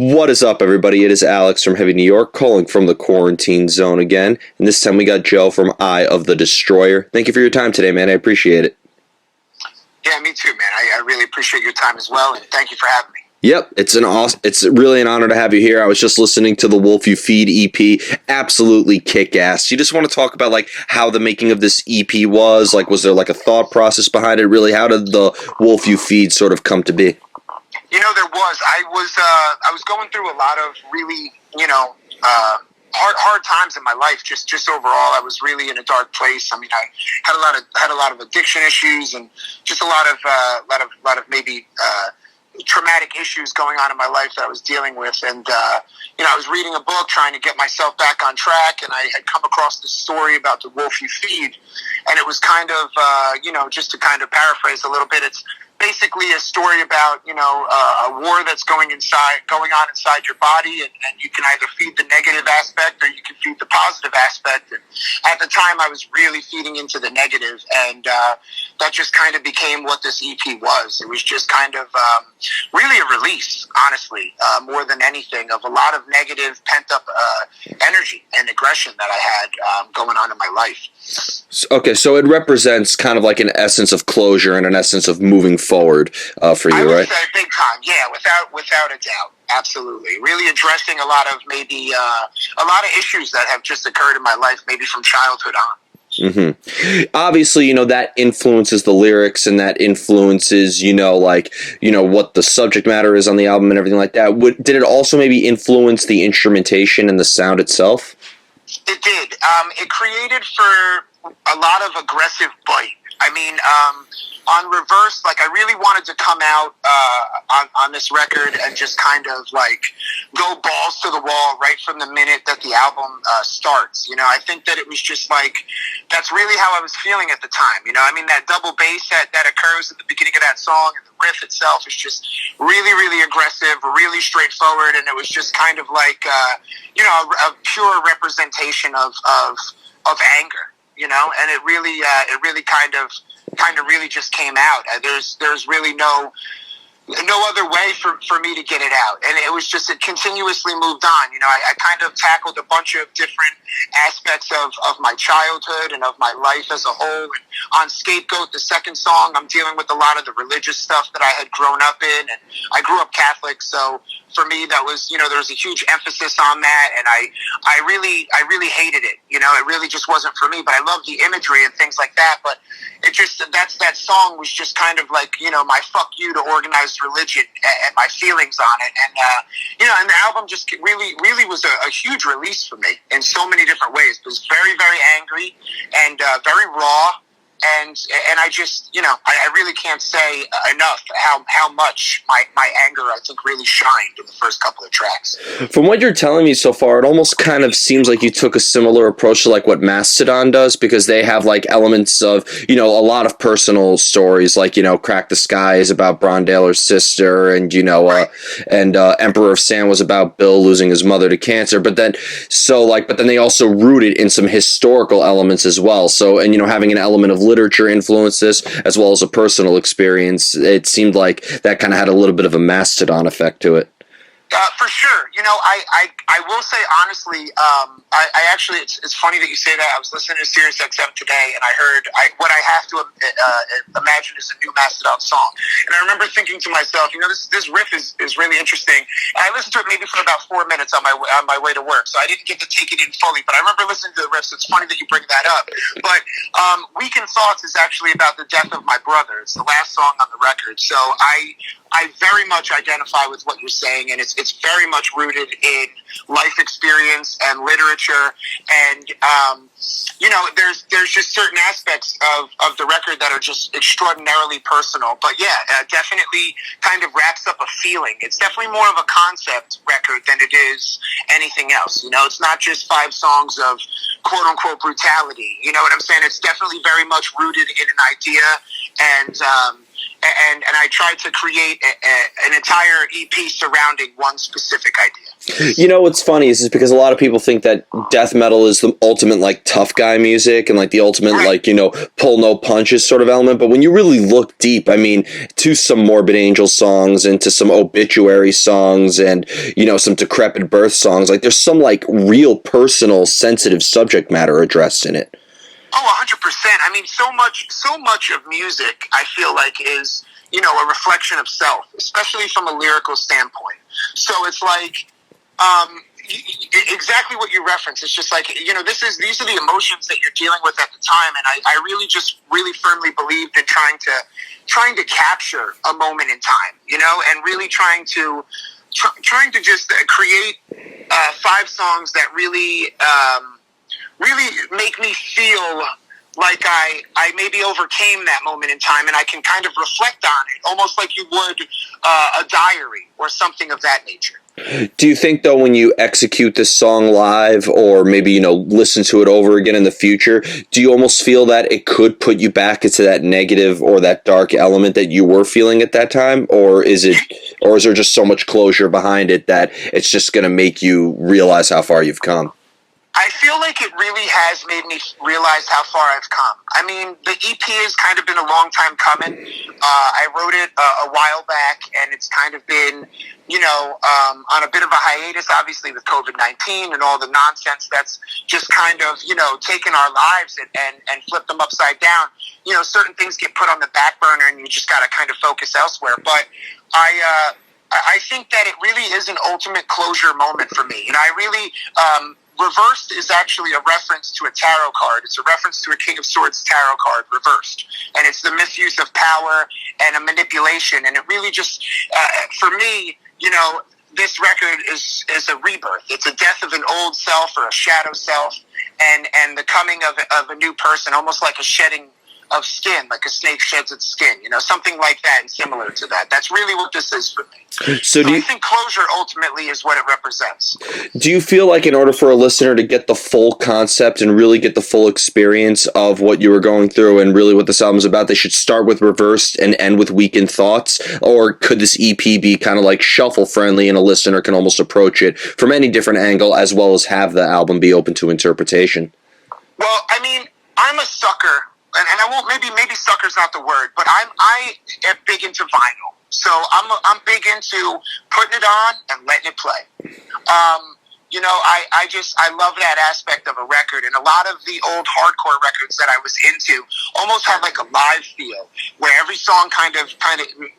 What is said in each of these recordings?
What is up, everybody? It is Alex from Heavy New York calling from the quarantine zone again. And this time we got Joe from Eye of the Destroyer. Thank you for your time today, man. I appreciate it. Yeah, me too, man. I really appreciate your time as well, and thank you for having me. Yep, it's really an honor to have you here. I was just listening to the Wolf You Feed EP. Absolutely kick-ass. You just want to talk about like how the making of this EP was? Like, was there like a thought process behind it? Really, how did the Wolf You Feed sort of come to be? You know, there was. I was going through a lot of really, hard times in my life. Just overall, I was really in a dark place. I mean, I had a lot of addiction issues and just a lot of maybe traumatic issues going on in my life that I was dealing with. And I was reading a book trying to get myself back on track, and I had come across this story about the wolf you feed, and it was kind of just to kind of paraphrase a little bit, it's basically a story about, a war that's going on inside your body, and you can either feed the negative aspect or you can feed the positive aspect. And at the time, I was really feeding into the negative, and that just kind of became what this EP was. It was just kind of really a release, honestly, more than anything, of a lot of negative pent-up energy and aggression that I had going on in my life. Okay, so it represents kind of like an essence of closure and an essence of moving forward for you, right? I would say big time, yeah, without a doubt, absolutely. Really addressing a lot of issues that have just occurred in my life, maybe from childhood on. Mm-hmm. Obviously, that influences the lyrics, and that influences, what the subject matter is on the album and everything like that. Did it also maybe influence the instrumentation and the sound itself? It did. It created for a lot of aggressive bite. I mean, on Reverse, like, I really wanted to come out on this record and just kind of like go balls to the wall right from the minute that the album starts. I think that it was just like, that's really how I was feeling at the time. I mean, that double bass that occurs at the beginning of that song, and the riff itself is just really, really aggressive, really straightforward, and it was just kind of like, a pure representation of anger. And it really kind of really just came out. There's really no other way for me to get it out. And it continuously moved on. I kind of tackled a bunch of different aspects of my childhood and of my life as a whole. And on Scapegoat, the second song, I'm dealing with a lot of the religious stuff that I had grown up in. And I grew up Catholic, so for me, that was, there was a huge emphasis on that, and I really hated it. It really just wasn't for me, but I loved the imagery and things like that. But that song was just kind of like, my fuck you to organized religion and my feelings on it. And, and the album just really was a huge release for me in so many different ways. It was very, very angry and very raw. And I just, I really can't say enough how much my anger, I think, really shined in the first couple of tracks. From what you're telling me so far, it almost kind of seems like you took a similar approach to like what Mastodon does, because they have like elements of, a lot of personal stories, like, Crack the Sky is about Brondaler's sister, and, right. Emperor of Sand was about Bill losing his mother to cancer. But then they also rooted in some historical elements as well. So, and, having an element of literature influence this, as well as a personal experience, it seemed like that kind of had a little bit of a Mastodon effect to it. For sure. I will say honestly, I actually, it's funny that you say that. I was listening to Sirius XM today, and I heard what I have to imagine is a new Mastodon song. And I remember thinking to myself, this riff is really interesting. And I listened to it maybe for about 4 minutes on my way to work, so I didn't get to take it in fully. But I remember listening to the riff, so it's funny that you bring that up. But Weekend Thoughts is actually about the death of my brother. It's the last song on the record. So I very much identify with what you're saying, and it's very much rooted in life experience and literature. And, there's just certain aspects of the record that are just extraordinarily personal. But yeah, definitely kind of wraps up a feeling. It's definitely more of a concept record than it is anything else. It's not just 5 songs of quote unquote brutality. You know what I'm saying? It's definitely very much rooted in an idea, and and I tried to create an entire EP surrounding one specific idea. You know what's funny is because a lot of people think that death metal is the ultimate like tough guy music and like the ultimate like, you know, pull no punches sort of element. But when you really look deep, I mean, to some Morbid Angel songs and to some obituary songs and, you know, some Decrepit Birth songs, like there's some like real personal sensitive subject matter addressed in it. Oh, 100%. I mean, so much of music, I feel like, is, you know, a reflection of self, especially from a lyrical standpoint. So it's like, exactly what you referenced. It's just like, you know, these are the emotions that you're dealing with at the time, and I really firmly believed in trying to capture a moment in time, you know, and really trying to just create 5 songs that really make me feel like I maybe overcame that moment in time, and I can kind of reflect on it, almost like you would a diary or something of that nature. Do you think, though, when you execute this song live or maybe, you know, listen to it over again in the future, do you almost feel that it could put you back into that negative or that dark element that you were feeling at that time? Or is there just so much closure behind it that it's just going to make you realize how far you've come? I feel like it really has made me realize how far I've come. I mean, the EP has kind of been a long time coming. I wrote it a while back, and it's kind of been, you know, on a bit of a hiatus, obviously, with COVID-19 and all the nonsense that's just kind of, you know, taken our lives and flipped them upside down. You know, certain things get put on the back burner, and you just got to kind of focus elsewhere. But I think that it really is an ultimate closure moment for me. And I really... Reversed is actually a reference to a tarot card. It's a reference to a King of Swords tarot card, reversed. And it's the misuse of power and a manipulation. And it really just, for me, you know, this record is a rebirth. It's a death of an old self or a shadow self and the coming of a new person, almost like a shedding of skin, like a snake sheds its skin, you know, something like that and similar to that. That's really what this is for me. So I think closure ultimately is what it represents. Do you feel like in order for a listener to get the full concept and really get the full experience of what you were going through and really what this album's about, they should start with Reversed and end with Weakened Thoughts? Or could this EP be kind of like shuffle friendly and a listener can almost approach it from any different angle as well as have the album be open to interpretation? Well, I mean, I'm a sucker. And I won't, maybe sucker's not the word, but I am big into vinyl. So I'm big into putting it on and letting it play. You know, I love that aspect of a record, and a lot of the old hardcore records that I was into almost had like a live feel, where every song kind of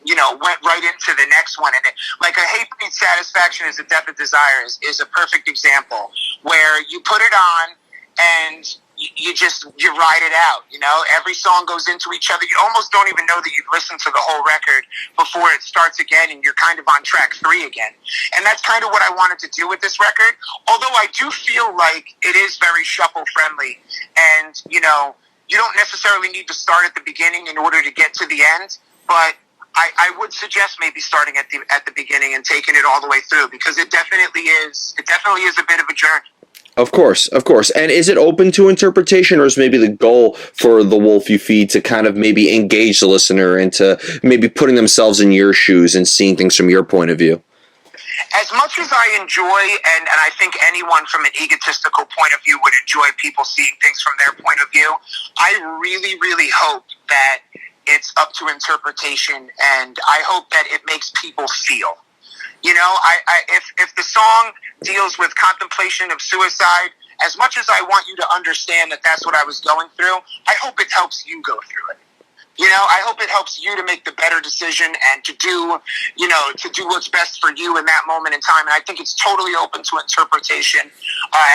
you know went right into the next one, and it, like a Hate Breed Satisfaction is a Death of Desire is a perfect example, where you put it on and you ride it out, you know. Every song goes into each other. You almost don't even know that you've listened to the whole record before it starts again, and you're kind of on track 3 again. And that's kind of what I wanted to do with this record. Although I do feel like it is very shuffle friendly, and you know, you don't necessarily need to start at the beginning in order to get to the end, but I would suggest maybe starting at the beginning and taking it all the way through, because it definitely is a bit of a journey. Of course. And is it open to interpretation, or is maybe the goal for The Wolf You Feed to kind of maybe engage the listener into maybe putting themselves in your shoes and seeing things from your point of view? As much as I enjoy, and I think anyone from an egotistical point of view would enjoy people seeing things from their point of view, I really, really hope that it's up to interpretation, and I hope that it makes people feel. You know, if the song deals with contemplation of suicide, as much as I want you to understand that that's what I was going through, I hope it helps you go through it. You know, I hope it helps you to make the better decision and to do what's best for you in that moment in time. And I think it's totally open to interpretation.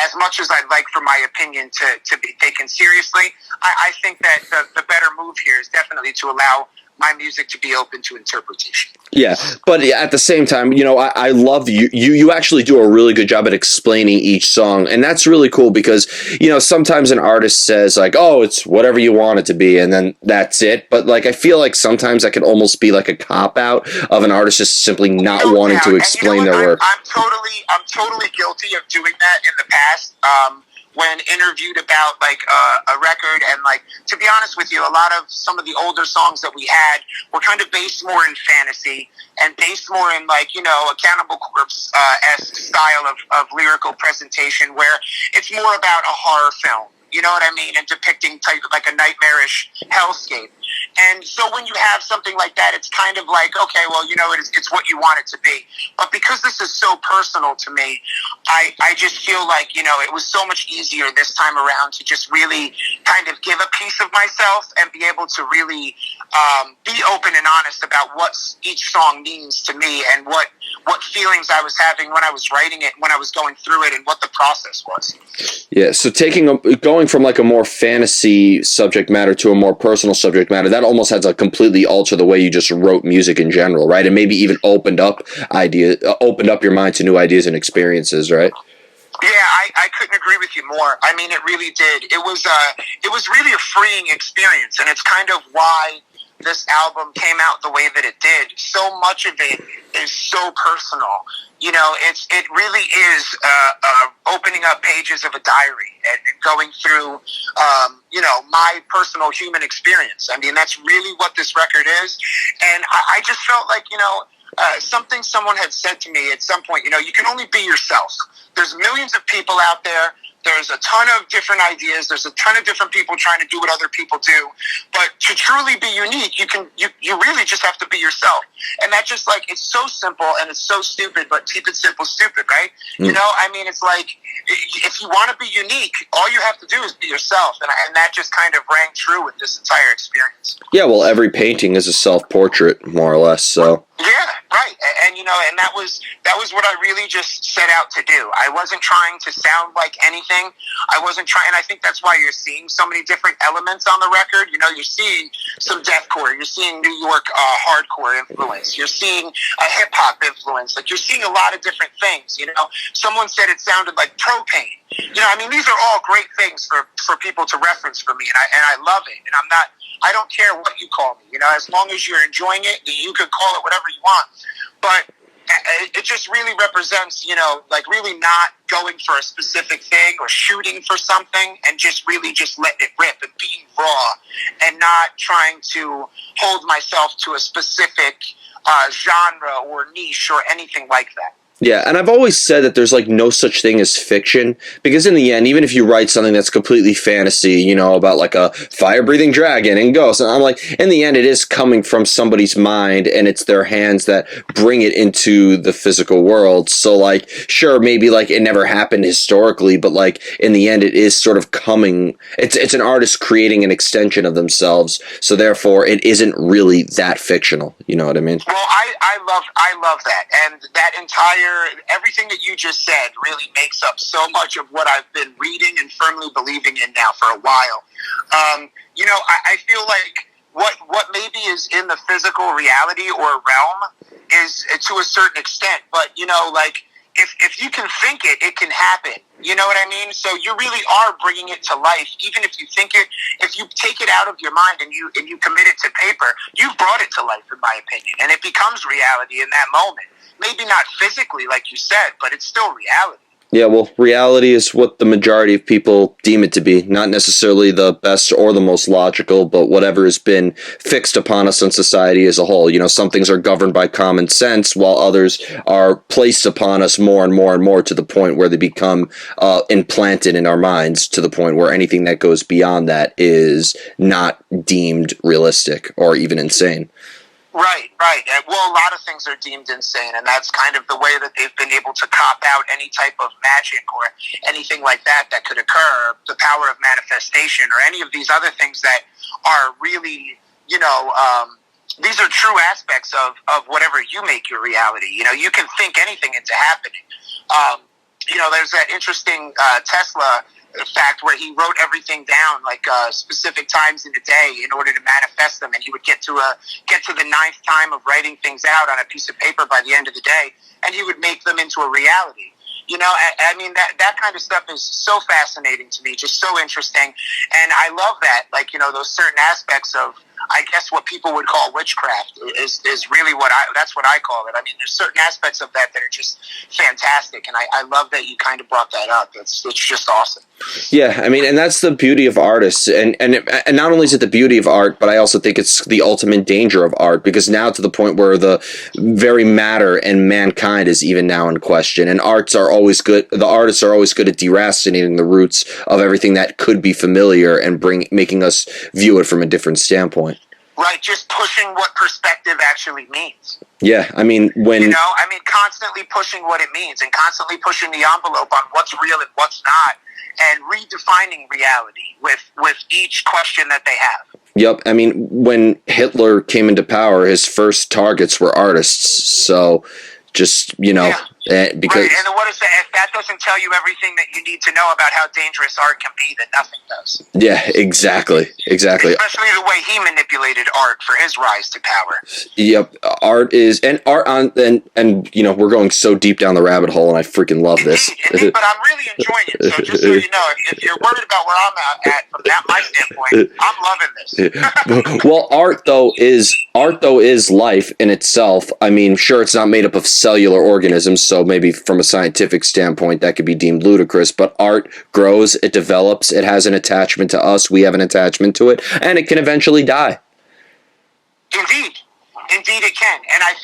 As much as I'd like for my opinion to be taken seriously, I think that the better move here is definitely to allow my music to be open to interpretation. Yeah, but at the same time, you know, I love you actually do a really good job at explaining each song, and that's really cool because, you know, sometimes an artist says like, oh, it's whatever you want it to be, and then that's it. But like, I feel like sometimes that can almost be like a cop-out of an artist just simply not wanting to explain their work. I'm totally guilty of doing that in the past. when interviewed about like a record, and like, to be honest with you, a lot of some of the older songs that we had were kind of based more in fantasy and based more in like, you know, a Cannibal Corpse esque style of lyrical presentation, where it's more about a horror film. You know what I mean? And depicting type like a nightmarish hellscape. And so when you have something like that, it's kind of like, okay, well, you know, it's what you want it to be. But because this is so personal to me, I just feel like, you know, it was so much easier this time around to just really kind of give a piece of myself and be able to really be open and honest about what each song means to me, and what feelings I was having when I was writing it, when I was going through it, and what the process was. Yeah, so going from like a more fantasy subject matter to a more personal subject matter, that almost has to completely alter the way you just wrote music in general, right? And maybe even opened up your mind to new ideas and experiences, right? Yeah, I couldn't agree with you more. I mean, it really did. It was really a freeing experience, and it's kind of why this album came out the way that it did. So much of it is so personal. You know, it really is opening up pages of a diary and going through, you know, my personal human experience. I mean, that's really what this record is. And I just felt like, you know, something someone had said to me at some point, you know, you can only be yourself. There's millions of people out there. There's a ton of different ideas. There's a ton of different people trying to do what other people do. But to truly be unique, you really just have to be yourself. And that just like, it's so simple and it's so stupid, but keep it simple, stupid, right? You know, I mean, it's like, if you want to be unique, all you have to do is be yourself. And that just kind of rang true with this entire experience. Yeah, well, every painting is a self-portrait, more or less, so. Yeah, right. And you know, and that was what I really just set out to do. I wasn't trying to sound like anything. I wasn't trying, and I think that's why you're seeing so many different elements on the record. You know, you're seeing some deathcore, you're seeing New York hardcore influence, you're seeing a hip hop influence. Like, you're seeing a lot of different things. You know, someone said it sounded like propane. You know, I mean, these are all great things for people to reference for me, and I love it. And I don't care what you call me, you know, as long as you're enjoying it, you could call it whatever you want. But it just really represents, you know, like really not going for a specific thing or shooting for something, and just really just letting it rip and being raw, and not trying to hold myself to a specific genre or niche or anything like that. Yeah, and I've always said that there's like no such thing as fiction, because in the end, even if you write something that's completely fantasy, you know, about like a fire-breathing dragon and ghosts, and I'm like, in the end, it is coming from somebody's mind, and it's their hands that bring it into the physical world. So like, sure, maybe like it never happened historically, but like in the end, it is sort of coming. It's an artist creating an extension of themselves, so therefore, it isn't really that fictional. You know what I mean? Well, I love that, and that entire everything that you just said really makes up so much of what I've been reading and firmly believing in now for a while. You know, I feel like what maybe is in the physical reality or realm is to a certain extent, but you know, like if you can think it, it can happen. You know what I mean? So you really are bringing it to life, even if you think it. If you take it out of your mind and you commit it to paper, you've brought it to life, in my opinion, and it becomes reality in that moment. Maybe not physically, like you said, but it's still reality. Yeah, well, reality is what the majority of people deem it to be. Not necessarily the best or the most logical, but whatever has been fixed upon us in society as a whole. You know, some things are governed by common sense, while others are placed upon us more and more and more, to the point where they become implanted in our minds, to the point where anything that goes beyond that is not deemed realistic or even insane. Right. Well, a lot of things are deemed insane, and that's kind of the way that they've been able to cop out any type of magic or anything like that could occur, the power of manifestation, or any of these other things that are really, you know, these are true aspects of whatever you make your reality. You know, you can think anything into happening. You know, there's that interesting Tesla fact where he wrote everything down, like specific times in a day, in order to manifest them, and he would get to the ninth time of writing things out on a piece of paper by the end of the day, and he would make them into a reality. You know, I mean, that kind of stuff is so fascinating to me, just so interesting, and I love that, like, you know, those certain aspects of I guess what people would call witchcraft is really that's what I call it. I mean, there's certain aspects of that are just fantastic, and I love that you kind of brought that up. It's just awesome. Yeah, I mean, and that's the beauty of artists, and not only is it the beauty of art, but I also think it's the ultimate danger of art, because now to the point where the very matter and mankind is even now in question, and artists are always good at deracinating the roots of everything that could be familiar and making us view it from a different standpoint. Right, just pushing what perspective actually means. Yeah, I mean, constantly pushing what it means and constantly pushing the envelope on what's real and what's not, and redefining reality with each question that they have. Yep, I mean, when Hitler came into power, his first targets were artists, so just, because... Right, and what is that? If that doesn't tell you everything that you need to know about how dangerous art can be, then nothing does. Yeah, exactly. Especially the way he manipulated art for his rise to power. Yep, we're going so deep down the rabbit hole, and I freaking love this. Indeed, but I'm really enjoying it. So just so you know, if you're worried about where I'm at from my standpoint, I'm loving this. Well, art though is life in itself. I mean, sure, it's not made up of cellular organisms, so maybe from a scientific standpoint that could be deemed ludicrous, but art grows, it develops, it has an attachment to us, we have an attachment to it, and it can eventually die. Indeed it can. And I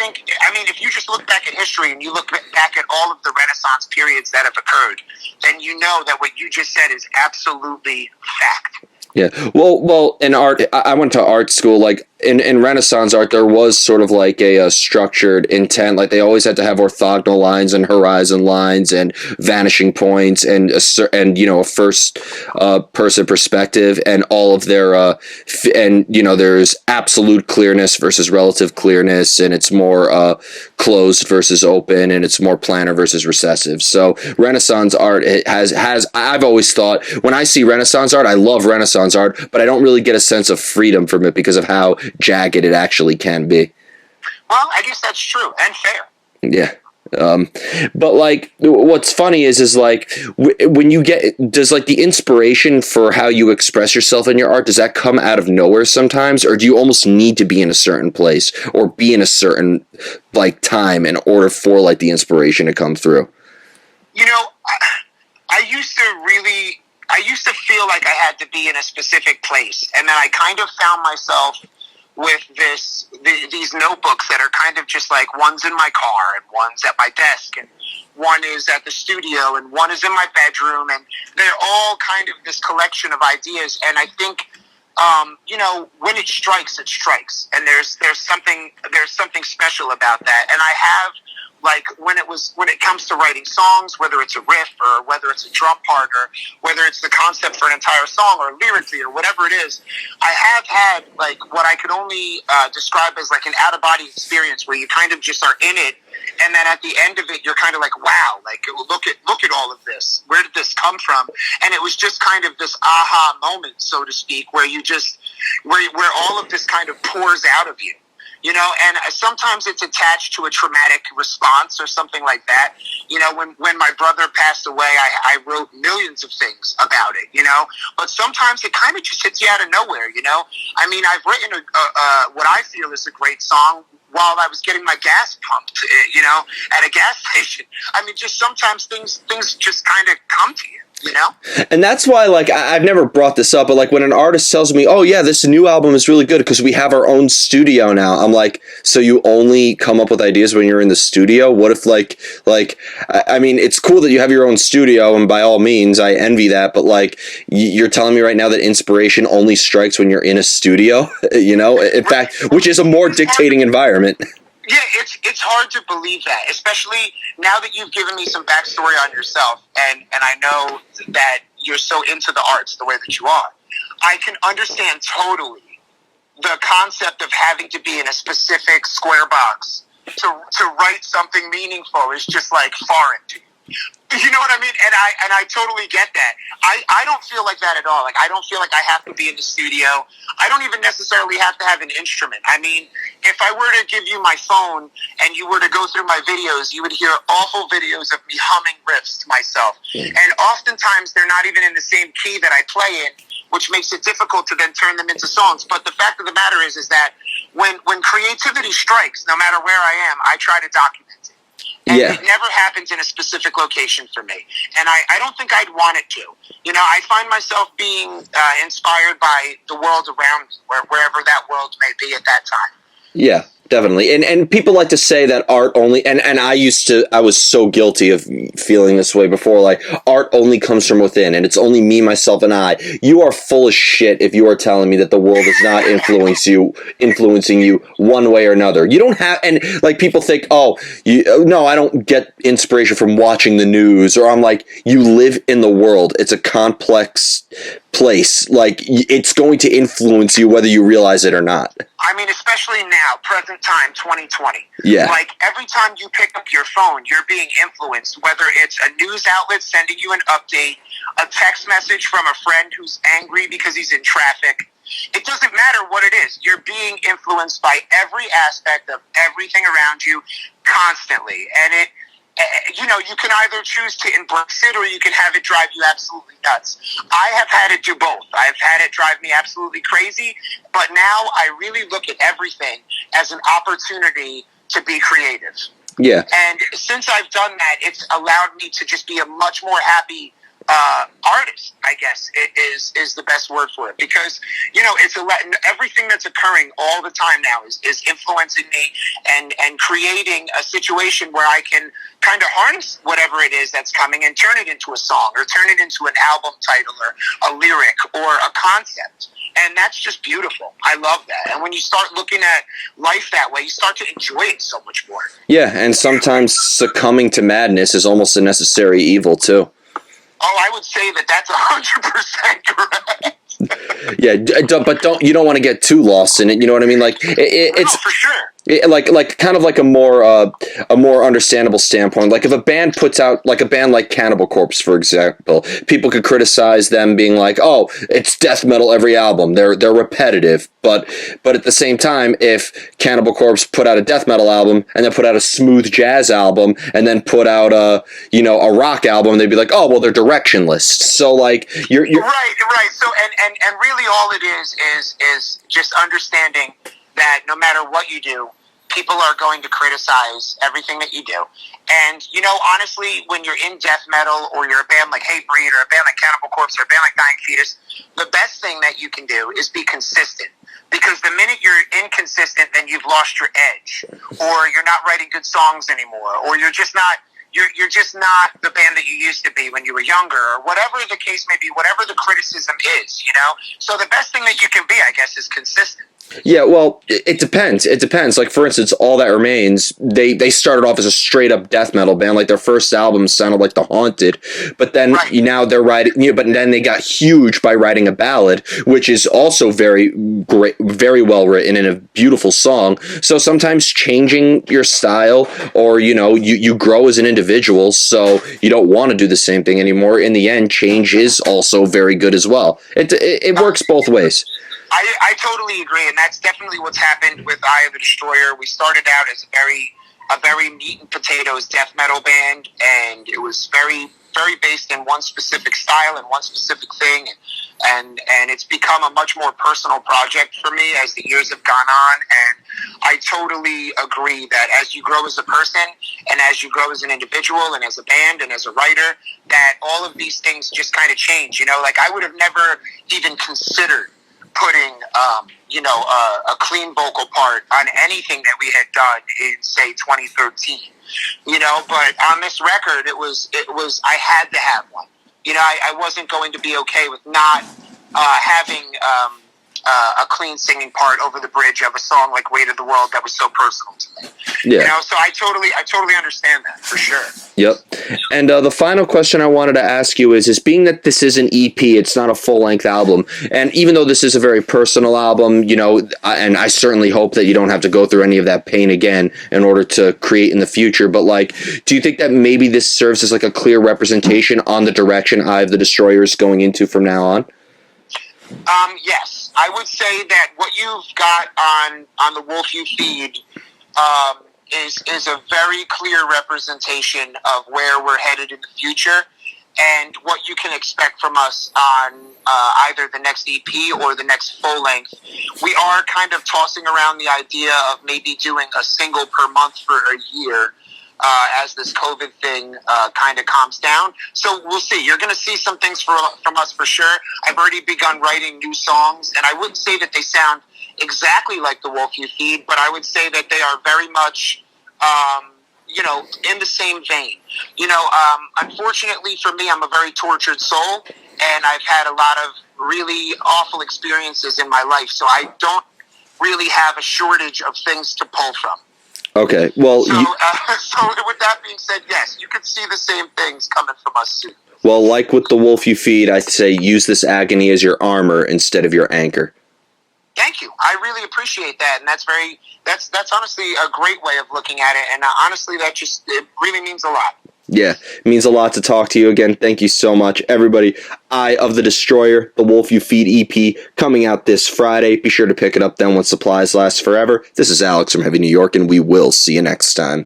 mean, if you just look back at history and you look back at all of the Renaissance periods that have occurred, then you know that what you just said is absolutely fact. Yeah. Well, in art, I went to art school. Like in Renaissance art, there was sort of like a structured intent. Like they always had to have orthogonal lines and horizon lines and vanishing points and a first person perspective and all of their there's absolute clearness versus relative clearness, and it's more closed versus open, and it's more planar versus recessive. So Renaissance art has I've always thought, when I see Renaissance art, I love Renaissance art, but I don't really get a sense of freedom from it because of how jagged it actually can be. Well, I guess that's true and fair. Yeah. But like, what's funny is like when you does like the inspiration for how you express yourself in your art, does that come out of nowhere sometimes, or do you almost need to be in a certain place or be in a certain like time in order for like the inspiration to come through? I used to feel like I had to be in a specific place, and then I kind of found myself with these notebooks that are kind of just like, one's in my car and one's at my desk and one is at the studio and one is in my bedroom, and they're all kind of this collection of ideas. And I think when it strikes, and there's something special about that. And I have, like, when it comes to writing songs, whether it's a riff or whether it's a drum part or whether it's the concept for an entire song or lyrically or whatever it is, I have had like what I could only describe as like an out-of-body experience where you kind of just are in it, and then at the end of it you're kind of like, wow, like look at all of this, where did this come from? And it was just kind of this aha moment, so to speak, where you just where all of this kind of pours out of you. And sometimes it's attached to a traumatic response or something like that. When my brother passed away, I wrote millions of things about it, but sometimes it kind of just hits you out of nowhere, I mean, I've written what I feel is a great song while I was getting my gas pumped, at a gas station. I mean, just sometimes things just kind of come to you. And that's why, like, I've never brought this up, but like when an artist tells me, oh yeah, this new album is really good because we have our own studio now, I'm like, so you only come up with ideas when you're in the studio? What if like I mean, it's cool that you have your own studio, and by all means I envy that, but like you're telling me right now that inspiration only strikes when you're in a studio, in fact, which is a more dictating environment. Yeah, it's hard to believe that, especially now that you've given me some backstory on yourself, and I know that you're so into the arts the way that you are. I can understand totally the concept of having to be in a specific square box to write something meaningful is just like foreign to you. You know what I mean? And I totally get that. I don't feel like that at all. Like, I don't feel like I have to be in the studio. I don't even necessarily have to have an instrument. I mean, if I were to give you my phone and you were to go through my videos, you would hear awful videos of me humming riffs to myself. And oftentimes they're not even in the same key that I play in, which makes it difficult to then turn them into songs. But the fact of the matter is that when creativity strikes, no matter where I am, I try to document it. And it never happens in a specific location for me. And I don't think I'd want it to. You know, I find myself being inspired by the world around me, wherever that world may be at that time. Yeah, definitely. And people like to say that art only, and I was so guilty of feeling this way before, like art only comes from within and it's only me, myself, and I. You are full of shit if you are telling me that the world is not influencing you one way or another. You don't have, and like people think, no, I don't get inspiration from watching the news, or I'm like, you live in the world. It's a complex place. Like, it's going to influence you whether you realize it or not. I mean, especially now, present time, 2020. Yeah. Like, every time you pick up your phone, you're being influenced, whether it's a news outlet sending you an update, a text message from a friend who's angry because he's in traffic. It doesn't matter what it is. You're being influenced by every aspect of everything around you constantly. And you can either choose to embrace it or you can have it drive you absolutely nuts. I have had it do both. I've had it drive me absolutely crazy, but now I really look at everything as an opportunity to be creative. Yeah. And since I've done that, it's allowed me to just be a much more happy artist, I guess, is the best word for it, because it's everything that's occurring all the time now is influencing me and creating a situation where I can kind of harness whatever it is that's coming and turn it into a song or turn it into an album title or a lyric or a concept. And that's just beautiful. I love that. And when you start looking at life that way, you start to enjoy it so much more. Yeah, and sometimes succumbing to madness is almost a necessary evil too. Oh, I would say that's 100% correct. Yeah, but you don't want to get too lost in it. You know what I mean? Like it's for sure. Like kind of like a more understandable standpoint. Like if a band puts out, like a band like Cannibal Corpse, for example, people could criticize them being like, "Oh, it's death metal every album. They're repetitive." But at the same time, if Cannibal Corpse put out a death metal album and then put out a smooth jazz album and then put out a rock album, they'd be like, "Oh, well, they're directionless." So like you're right. So and really all it is just understanding that no matter what you do, people are going to criticize everything that you do. And, honestly, when you're in death metal or you're a band like Hatebreed or a band like Cannibal Corpse or a band like Dying Fetus, the best thing that you can do is be consistent. Because the minute you're inconsistent, then you've lost your edge. Or you're not writing good songs anymore. Or you're just not the band that you used to be when you were younger, or whatever the case may be, whatever the criticism is, So the best thing that you can be, I guess, is consistent. Yeah, well, it depends. It depends. Like, for instance, All That Remains, they started off as a straight-up death metal band. Like, their first album sounded like The Haunted, but then now they're writing, but then they got huge by writing a ballad, which is also very great, very well written and a beautiful song. So sometimes changing your style, or, you grow as an individual, so you don't want to do the same thing anymore. In the end, change is also very good as well. It works both ways. I totally agree, and that's definitely what's happened with Eye of the Destroyer. We started out as a very meat and potatoes death metal band, and it was very, very based in one specific style and one specific thing, and it's become a much more personal project for me as the years have gone on. And I totally agree that as you grow as a person and as you grow as an individual and as a band and as a writer, that all of these things just kind of change. Like I would have never even considered putting, a clean vocal part on anything that we had done in, say, 2013. But on this record, it was. I had to have one. I wasn't going to be okay with not having a clean singing part over the bridge of a song like "Weight of the World" that was so personal to me. Yeah. So I totally understand that for sure. Yep. And the final question I wanted to ask you is being that this is an EP, it's not a full-length album, and even though this is a very personal album, and I certainly hope that you don't have to go through any of that pain again in order to create in the future, but like, do you think that maybe this serves as like a clear representation on the direction Eye of the Destroyer is going into from now on? Yes, I would say that what you've got on the Wolf You feed is a very clear representation of where we're headed in the future. and what you can expect from us on either the next EP or the next full length. We are kind of tossing around the idea of maybe doing a single per month for a year as this COVID thing kind of calms down. So we'll see. You're going to see some things from us for sure. I've already begun writing new songs, and I wouldn't say that they sound exactly like The Wolf You Feed, but I would say that they are very much in the same vein. Unfortunately for me, I'm a very tortured soul, and I've had a lot of really awful experiences in my life, so I don't really have a shortage of things to pull from. Okay, well... So with that being said, yes, you could see the same things coming from us soon. Well, like with The Wolf You Feed, I say use this agony as your armor instead of your anchor. Thank you. I really appreciate that, and that's honestly a great way of looking at it, and honestly, it really means a lot. Yeah, it means a lot to talk to you again. Thank you so much, everybody. Eye of the Destroyer, The Wolf You Feed EP, coming out this Friday. Be sure to pick it up then when supplies last forever. This is Alex from Heavy New York, and we will see you next time.